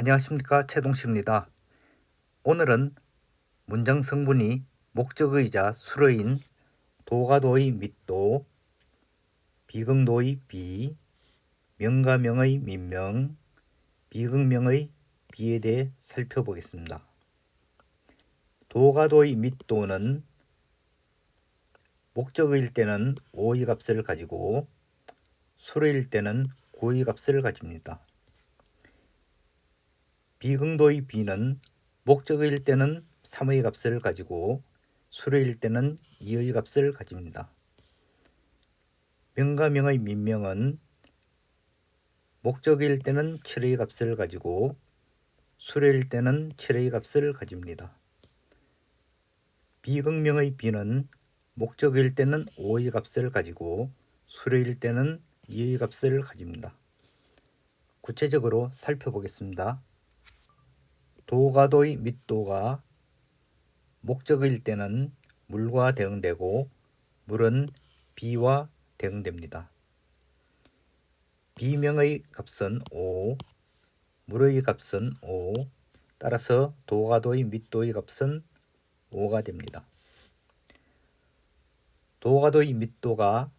안녕하십니까, 최동식입니다. 오늘은 문장 성분이 목적의자 수로인 도가도의 밑도, 비극도의 비, 명가명의 민명, 비극명의 비에 대해 살펴보겠습니다. 도가도의 밑도는 목적일 때는 5의 값을 가지고 수로일 때는 9의 값을 가집니다. 비극도의 비는 목적일 때는 3의 값을 가지고 수로일 때는 2의 값을 가집니다. 명가명의 민명은 목적일 때는 7의 값을 가지고 수로일 때는 7의 값을 가집니다. 비극명의 비는 목적일 때는 5의 값을 가지고 수로일 때는 2의 값을 가집니다. 구체적으로 살펴보겠습니다. 도가도의 밑도가 목적일 때는 물과 대응되고 물은 비와 대응됩니다. 비명의 값은 5, 물의 값은 5, 따라서 도가도의 밑도의 값은 5가 됩니다. 도가도의 밑도가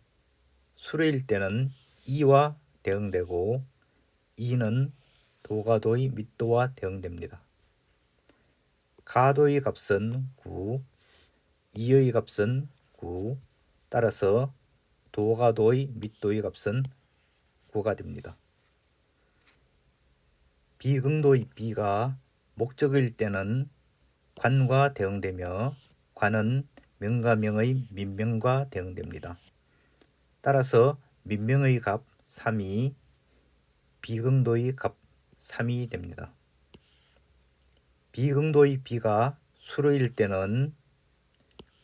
수로일 때는 2와 대응되고 2는 도가도의 밑도와 대응됩니다. 가도의 값은 9, 2의 값은 9, 따라서 도가도의 밑도의 값은 9가 됩니다. 비극도의 비가 목적일 때는 관과 대응되며 관은 명가명의 민명과 대응됩니다. 따라서 민명의 값 3이 비극도의 값 3이 됩니다. 비극도의 비가 수로일 때는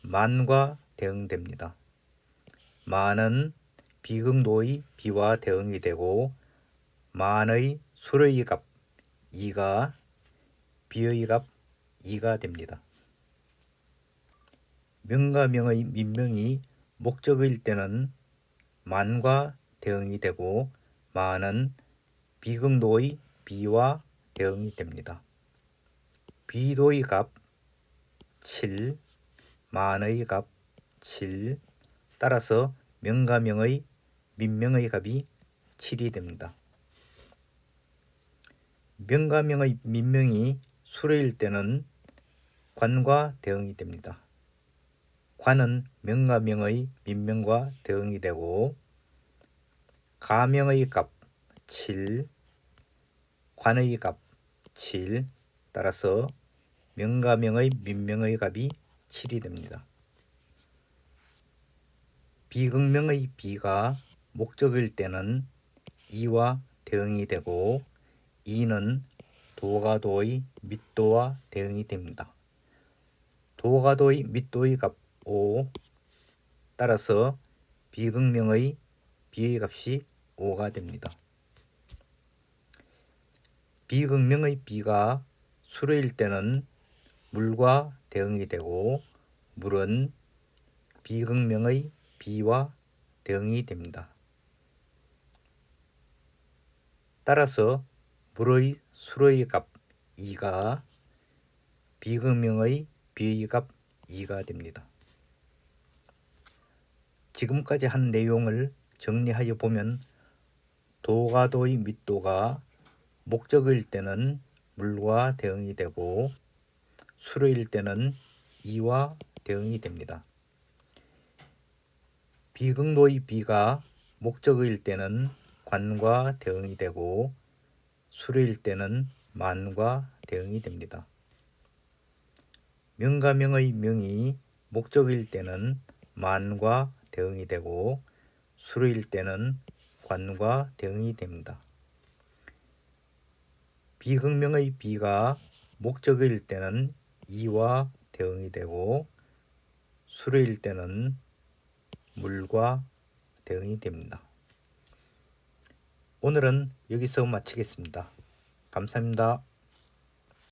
만과 대응됩니다. 만은 비극도의 비와 대응이 되고 만의 수로의 값 2가 비의 값 2가 됩니다. 명가명의 민명이 목적일 때는 만과 대응이 되고 만은 비극도의 비와 대응이 됩니다. 비도의 값 7, 만의 값 7, 따라서 명가명의 민명의 값이 7이 됩니다. 명가명의 민명이 수로일 때는 관과 대응이 됩니다. 관은 명가명의 민명과 대응이 되고 가명의 값 7, 관의 값 7, 따라서 명가명의 민명의 값이 7이 됩니다. 비극명의 비가 목적일 때는 2와 대응이 되고 2는 도가도의 밑도와 대응이 됩니다. 도가도의 밑도의 값 5, 따라서 비극명의 비의 값이 5가 됩니다. 비극명의 비가 수로일 때는 물과 대응이 되고 물은 비극명의 비와 대응이 됩니다. 따라서 물의 수로의 값 2가 비극명의 비의 값 2가 됩니다. 지금까지 한 내용을 정리하여 보면 도가도의 밑도가 목적일 때는 물과 대응이 되고 수로일 때는 2와 대응이 됩니다. 비극도의 비가 목적일 때는 관과 대응이 되고 수로일 때는 만과 대응이 됩니다. 명가명의 명이 목적일 때는 만과 대응이 되고 수로일 때는 관과 대응이 됩니다. 비극명의 비가 목적일 때는 2와 대응이 되고 수로일 때는 물과 대응이 됩니다. 오늘은 여기서 마치겠습니다. 감사합니다.